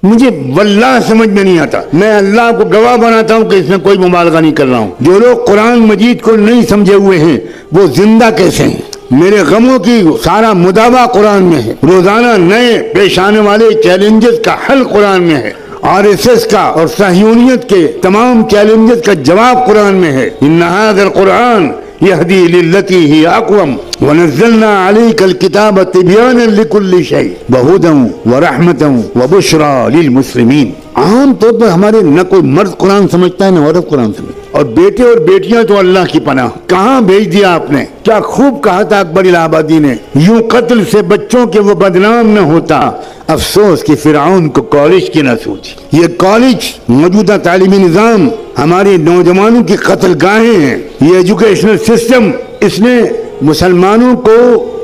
مجھے واللہ سمجھ میں نہیں آتا. میں اللہ کو گواہ بناتا ہوں کہ اس میں کوئی مبالغہ نہیں کر رہا ہوں. جو لوگ قرآن مجید کو نہیں سمجھے ہوئے ہیں وہ زندہ کیسے ہیں؟ میرے غموں کی سارا مداوع قرآن میں ہے. روزانہ نئے پیش آنے والے چیلنجز کا حل قرآن میں ہے. RSS کا اور صہیونیت کے تمام چیلنجز کا جواب قرآن میں ہے. ان ھذا القرآن یہدی للتی ہی اقوم ونزلنا علیک الکتاب تبیانا لکل شیء وہدی ورحمتا وبشری للمسلمین. عام طور پر ہمارے نہ کوئی مرد قرآن سمجھتا ہے نہ عورت قرآن سمجھتا ہے. اور بیٹے اور بیٹیاں تو اللہ کی پناہ. کہاں بھیج دیا آپ نے؟ کیا خوب کہا تھا اکبر الہ آبادی نے، یوں قتل سے بچوں کے وہ بدنام نہ ہوتا، افسوس کہ فرعون کو کالج کی نہ سوچی. یہ کالج موجودہ تعلیمی نظام ہمارے نوجوانوں کی قتل گاہیں ہیں. یہ ایجوکیشنل سسٹم اس نے مسلمانوں کو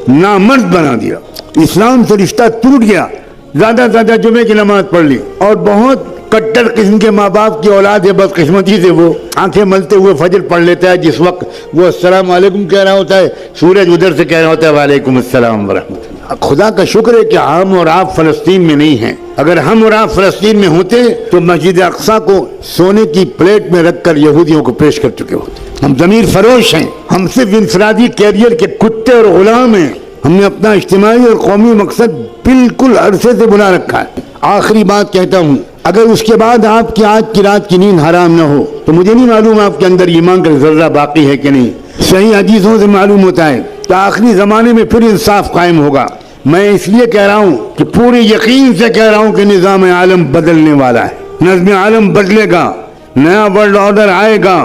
نامرد بنا دیا. اسلام سے رشتہ ٹوٹ گیا. زیادہ سے زیادہ جمعے کی نماز پڑھ لی اور بہت کٹر قسم کے ماں باپ کی اولاد ہے. بدقسمتی سے وہ آنکھیں ملتے ہوئے فجر پڑھ لیتا ہے جس وقت وہ السلام علیکم کہہ رہا ہوتا ہے، سورج ادھر سے کہہ رہا ہوتا ہے وعلیکم السلام ورحمۃ اللہ. خدا کا شکر ہے کہ ہم اور آپ فلسطین میں نہیں ہیں. اگر ہم اور آپ فلسطین میں ہوتے تو مسجد اقصیٰ کو سونے کی پلیٹ میں رکھ کر یہودیوں کو پیش کر چکے ہوتے. ہم ضمیر فروش ہیں. ہم صرف انفرادی کیریئر کے کتے اور غلام ہیں. ہم نے اپنا اجتماعی اور قومی مقصد بالکل عرصے سے بنا رکھا ہے. آخری بات کہتا ہوں، اگر اس کے بعد آپ کی آج کی رات کی نیند حرام نہ ہو تو مجھے نہیں معلوم آپ کے اندر ایمان کا ذرہ باقی ہے کہ نہیں. صحیح حدیثوں سے معلوم ہوتا ہے کہ آخری زمانے میں پھر انصاف قائم ہوگا. میں اس لیے کہہ رہا ہوں کہ پورے یقین سے کہہ رہا ہوں کہ نظام عالم بدلنے والا ہے. نظم عالم بدلے گا، نیا ورلڈ آرڈر آئے گا،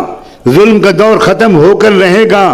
ظلم کا دور ختم ہو کر رہے گا،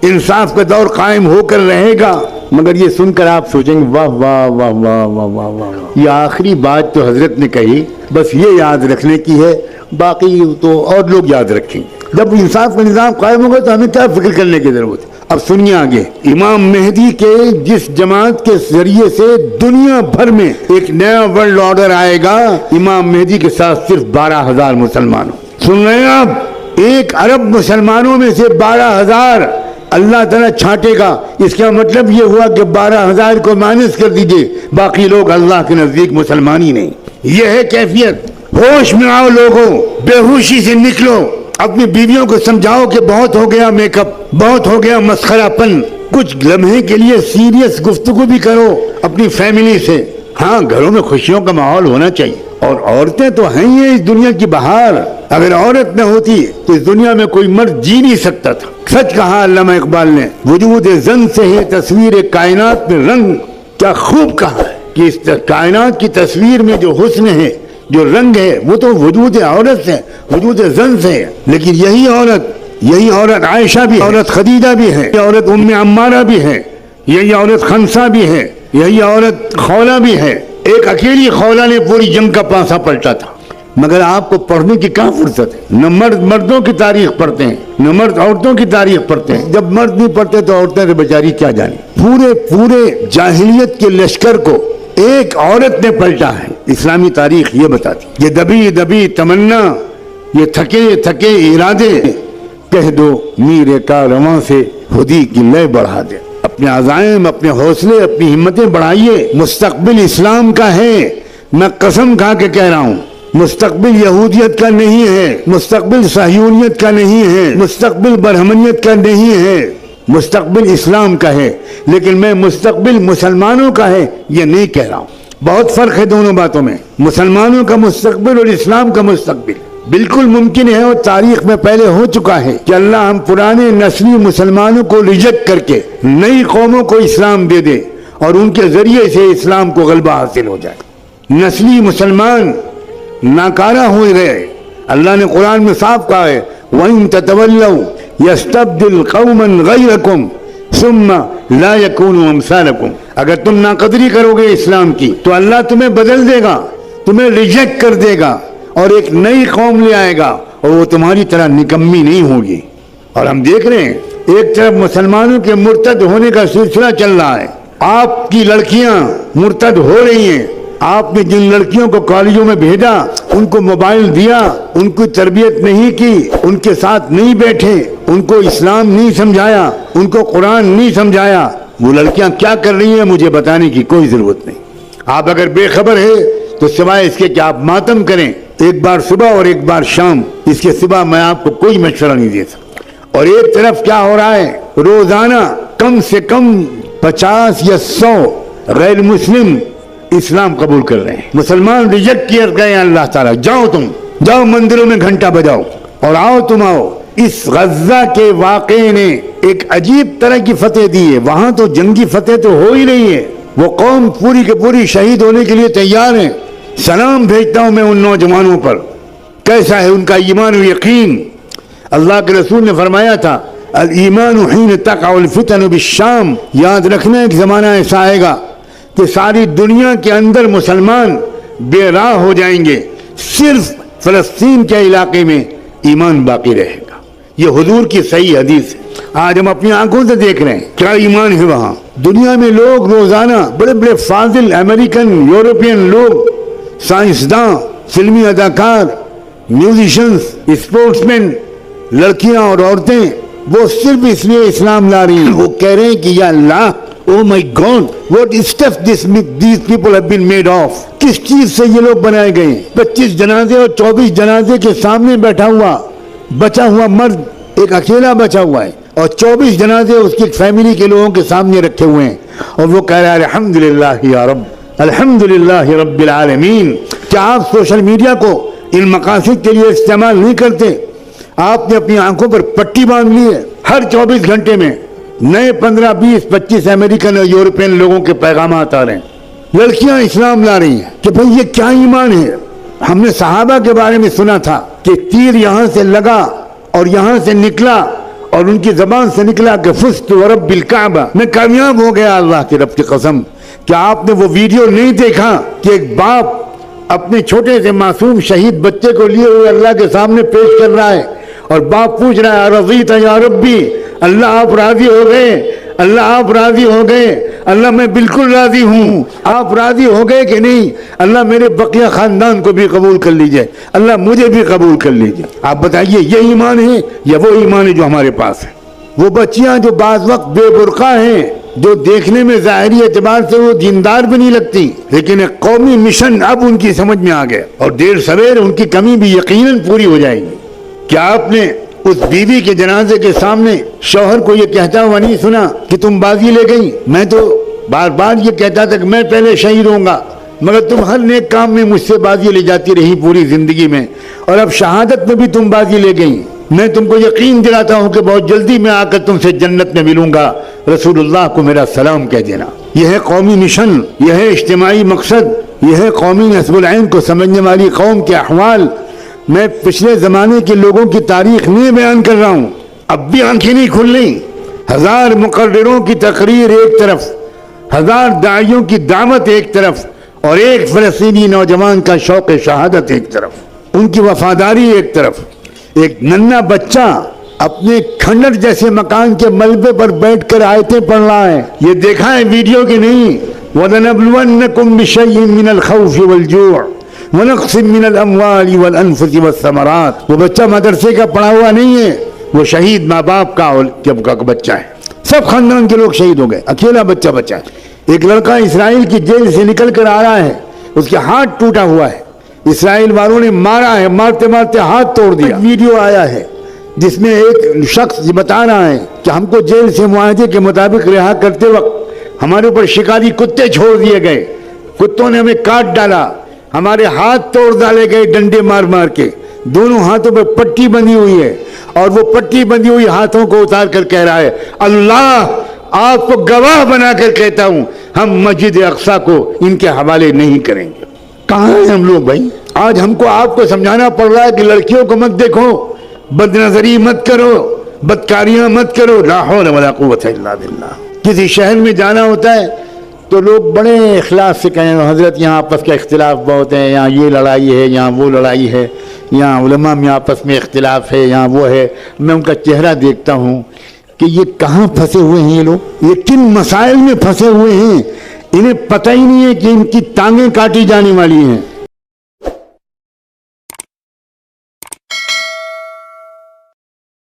انصاف کا دور قائم ہو کر رہے گا. مگر یہ سن کر آپ سوچیں گے واہ واہ واہ واہ واہ واہ واہ، یہ آخری بات تو حضرت نے کہی بس یہ یاد رکھنے کی ہے، باقی تو اور لوگ یاد رکھیں گے. جب انصاف کا نظام قائم ہوگا تو ہمیں کیا فکر کرنے کی ضرورت ہے. اب سنیے آگے، امام مہدی کے جس جماعت کے ذریعے سے دنیا بھر میں ایک نیا ورلڈ آرڈر آئے گا، امام مہدی کے ساتھ صرف 12,000 مسلمانوں. سن رہے ہیں آپ؟ 1 ارب مسلمانوں میں سے 12,000 اللہ تعالیٰ چھانٹے گا. اس کا مطلب یہ ہوا کہ 12,000 کو مائنس کر دیجئے، باقی لوگ اللہ کے نزدیک مسلمان ہی نہیں. یہ ہے کیفیت. ہوش میں آؤ لوگوں، بے ہوشی سے نکلو. اپنی بیویوں کو سمجھاؤ کہ بہت ہو گیا میک اپ، بہت ہو گیا مسخرہ پن. کچھ لمحے کے لیے سیریس گفتگو بھی کرو اپنی فیملی سے. ہاں، گھروں میں خوشیوں کا ماحول ہونا چاہیے. اور عورتیں تو ہیں ہی اس دنیا کی بہار. اگر عورت نہ ہوتی تو اس دنیا میں کوئی مرد جی نہیں سکتا تھا. سچ کہا علامہ اقبال نے، وجود زن سے ہے تصویر کائنات میں رنگ. کیا خوب کہا ہے کہ اس کائنات کی تصویر میں جو حسن ہے، جو رنگ ہے، وہ تو وجود عورت سے، وجود زن سے ہے. لیکن یہی عورت عائشہ بھی، عورت خدیجہ بھی ہے، یہ عورت ام عمارہ بھی ہے، یہی عورت خنسا بھی ہے، یہی عورت خولہ بھی ہے. ایک اکیلی خولہ نے پوری جنگ کا پانسا پلٹا تھا. مگر آپ کو پڑھنے کی کہاں فرصت ہے؟ نہ مرد مردوں کی تاریخ پڑھتے ہیں، نہ مرد عورتوں کی تاریخ پڑھتے ہیں. جب مرد نہیں پڑھتے تو عورتیں تو بیچاری کیا جانے. پورے جاہلیت کے لشکر کو ایک عورت نے پلٹا ہے. اسلامی تاریخ یہ بتاتی. یہ دبی دبی تمنا، یہ تھکے ارادے، کہہ دو میر کارواں سے خودی کی لے بڑھا دے. اپنے عزائم، اپنے حوصلے، اپنی ہمتیں بڑھائیے. مستقبل اسلام کا ہے. میں قسم کھا کے کہہ رہا ہوں، مستقبل یہودیت کا نہیں ہے، مستقبل صہیونیت کا نہیں ہے، مستقبل برہمنیت کا نہیں ہے، مستقبل اسلام کا ہے. لیکن میں مستقبل مسلمانوں کا ہے یہ نہیں کہہ رہا ہوں. بہت فرق ہے دونوں باتوں میں. مسلمانوں کا مستقبل اور اسلام کا مستقبل. بالکل ممکن ہے اور تاریخ میں پہلے ہو چکا ہے کہ اللہ ہم پرانے نسلی مسلمانوں کو ریجیکٹ کر کے نئی قوموں کو اسلام دے دے اور ان کے ذریعے سے اسلام کو غلبہ حاصل ہو جائے. نسلی مسلمان ناکارہ ہو گئے. اللہ نے قرآن میں صاف کہا ہے وَإِن تَتَوَلَّوْا يَسْتَبْدِلْ قَوْمًا غَيْرَكُمْ ثُمَّ لَا يَكُونُوا أَمْثَالَكُمْ. اگر تم ناقدری کرو گے اسلام کی تو اللہ تمہیں بدل دے گا، تمہیں ریجیکٹ کر دے گا اور ایک نئی قوم لے آئے گا اور وہ تمہاری طرح نکمی نہیں ہوگی. اور ہم دیکھ رہے ہیں ایک طرف مسلمانوں کے مرتد ہونے کا سلسلہ چل رہا ہے. آپ کی لڑکیاں مرتد ہو رہی ہیں. آپ نے جن لڑکیوں کو کالجوں میں بھیجا، ان کو موبائل دیا، ان کی تربیت نہیں کی، ان کے ساتھ نہیں بیٹھے، ان کو اسلام نہیں سمجھایا، ان کو قرآن نہیں سمجھایا، وہ لڑکیاں کیا کر رہی ہیں مجھے بتانے کی کوئی ضرورت نہیں. آپ اگر بے خبر ہے تو سوائے اس کے کہ آپ ماتم کریں ایک بار صبح اور ایک بار شام، اس کے سوا میں آپ کو کوئی مشورہ نہیں دے سکتا۔ اور ایک طرف کیا ہو رہا ہے، روزانہ کم سے کم 50 یا 100 غیر مسلم اسلام قبول کر رہے ہیں، مسلمان ریجیکٹ کیے گئے ہیں اللہ تعالیٰ۔ جاؤ تم، جاؤ مندروں میں گھنٹہ بجاؤ اور آؤ تم آؤ۔ اس غزہ کے واقعے نے ایک عجیب طرح کی فتح دی ہے، وہاں تو جنگی فتح تو ہو ہی نہیں ہے، وہ قوم پوری کے پوری شہید ہونے کے لیے تیار ہیں۔ سلام بھیجتا ہوں میں ان نوجوانوں پر، کیسا ہے ان کا ایمان و یقین۔ اللہ کے رسول نے فرمایا تھا الایمان حین تقع الفتن بالشام، یاد رکھنا ایک زمانہ ایسا آئے گا کہ ساری دنیا کے اندر مسلمان بے راہ ہو جائیں گے، صرف فلسطین کے علاقے میں ایمان باقی رہے گا۔ یہ حضور کی صحیح حدیث ہے، آج ہم اپنی آنکھوں سے دیکھ رہے ہیں کیا ایمان ہے وہاں۔ دنیا میں لوگ روزانہ بڑے بڑے فاضل امریکن یورپین لوگ، سائنسداں، فلمی اداکار، میوزیشنز، اسپورٹس مین، لڑکیاں اور عورتیں، وہ صرف اس لیے اسلام لا رہی ہیں، وہ کہہ رہے ہیں کہ یا اللہ oh my God what stuff these people have been made of، کس چیز سے یہ لوگ بنائے گئے ہیں۔ 25 جنازے اور 24 جنازے کے سامنے بیٹھا ہوا بچا ہوا مرد ایک اکیلا بچا ہوا ہے، اور 24 جنازے اس کی فیملی کے لوگوں کے سامنے رکھے ہوئے ہیں، اور وہ کہہ رہا ہے الحمدللہ یا رب، الحمدللہ رب العالمین۔ کیا آپ سوشل میڈیا کو ان مقاصد کے لیے استعمال نہیں کرتے؟ آپ نے اپنی آنکھوں پر پٹی باندھ لی ہے، ہر 24 گھنٹے میں نئے 15 20 25 امریکن اور یورپین لوگوں کے پیغامات آ رہے ہیں، لڑکیاں اسلام لا رہی ہیں کہ بھئی یہ کیا ایمان ہے۔ ہم نے صحابہ کے بارے میں سنا تھا کہ تیر یہاں سے لگا اور یہاں سے نکلا اور ان کی زبان سے نکلا کہ فزت ورب الکعبہ، میں کامیاب ہو گیا اللہ کی رب کی قسم۔ کیا آپ نے وہ ویڈیو نہیں دیکھا کہ ایک باپ اپنے چھوٹے سے معصوم شہید بچے کو لیے ہوئے اللہ کے سامنے پیش کر رہا ہے، اور باپ پوچھ رہا ہے رضیت یا ربی، اللہ آپ راضی ہو گئے، اللہ آپ راضی ہو گئے، اللہ میں بالکل راضی ہوں، آپ راضی ہو گئے کہ نہیں؟ اللہ میرے بقیہ خاندان کو بھی قبول کر لیجئے، اللہ مجھے بھی قبول کر لیجئے۔ آپ بتائیے یہ ایمان ہے یا وہ ایمان ہے جو ہمارے پاس ہے؟ وہ بچیاں جو بعض وقت بے برقع ہیں، جو دیکھنے میں ظاہری اعتبار سے وہ دیندار بھی نہیں لگتی، لیکن ایک قومی مشن اب ان کی سمجھ میں آ گیا، اور دیر سویر ان کی کمی بھی یقیناً پوری ہو جائے گی۔ کیا آپ نے اس بیوی کے جنازے کے سامنے شوہر کو یہ کہتا ہوا نہیں سنا کہ تم بازی لے گئی؟ میں تو بار بار یہ کہتا تھا کہ میں پہلے شہید ہوں گا، مگر تم ہر نیک کام میں مجھ سے بازی لے جاتی رہی پوری زندگی میں، اور اب شہادت میں بھی تم بازی لے گئی۔ میں تم کو یقین دلاتا ہوں کہ بہت جلدی میں آ کر تم سے جنت میں ملوں گا، رسول اللہ کو میرا سلام کہہ دینا۔ یہ ہے قومی مشن، یہ ہے اجتماعی مقصد، یہ ہے قومی نصب العین کو سمجھنے والی قوم کے احوال۔ میں پچھلے زمانے کے لوگوں کی تاریخ نہیں بیان کر رہا ہوں، اب بھی آنکھیں نہیں کھل رہی۔ 1000 مقرروں کی تقریر ایک طرف، 1000 داعیوں کی دعوت ایک طرف، اور ایک فلسطینی نوجوان کا شوق شہادت ایک طرف، ان کی وفاداری ایک طرف۔ ایک ننھا بچہ اپنے کھنڈر جیسے مکان کے ملبے پر بیٹھ کر آیتیں پڑھ رہا ہے، یہ دیکھا ہے ویڈیو کی نہیں؟ وَلَنَبْلُوَنَّكُمْ بِشَيْءٍ مِّنَ الْخَوْفِ وَالْجُوعِ وَنَقْصٍ مِّنَ الْأَمْوَالِ وَالْأَنفُسِ وَالثَّمَرَاتِ۔ وہ بچہ مدرسے کا پڑھا ہوا نہیں ہے، وہ شہید ماں باپ کا بچہ ہے، سب خاندان کے لوگ شہید ہو گئے، اکیلا بچہ بچا ہے۔ ایک لڑکا اسرائیل کی جیل سے نکل کر آ رہا ہے، اس کے ہاتھ ٹوٹا ہوا ہے، اسرائیل والوں نے مارا ہے، مارتے مارتے ہاتھ توڑ دیا۔ ویڈیو آیا ہے جس میں ایک شخص بتا رہا ہے کہ ہم کو جیل سے معاہدے کے مطابق رہا کرتے وقت ہمارے اوپر شکاری کتے چھوڑ دیے گئے، کتوں نے ہمیں کاٹ ڈالا، ہمارے ہاتھ توڑ ڈالے گئے ڈنڈے مار مار کے، دونوں ہاتھوں پہ پٹی بندھی ہوئی ہے، اور وہ پٹی بندھی ہوئی ہاتھوں کو اتار کر کہہ رہا ہے اللہ آپ کو گواہ بنا کر کہتا ہوں ہم مسجد اقصی کو ان کے حوالے نہیں کریں گے۔ کہاں ہیں ہم لوگ بھائی؟ آج ہم کو آپ کو سمجھانا پڑ رہا ہے کہ لڑکیوں کو مت دیکھو، بد نظری مت کرو، بدکاریاں مت کرو، لا حول ولا قوت الا باللہ۔ کسی شہر میں جانا ہوتا ہے تو لوگ بڑے اخلاص سے کہیں حضرت یہاں آپس کا اختلاف بہت ہے، یہاں یہ لڑائی ہے، یہاں وہ لڑائی ہے، یہاں علماء میں آپس میں اختلاف ہے، یہاں وہ ہے۔ میں ان کا چہرہ دیکھتا ہوں کہ یہ کہاں پھنسے ہوئے ہیں، یہ لوگ یہ کن مسائل میں پھنسے ہوئے ہیں، انہیں پتہ ہی نہیں ہے کہ ان کی ٹانگیں کاٹی جانے والی ہیں۔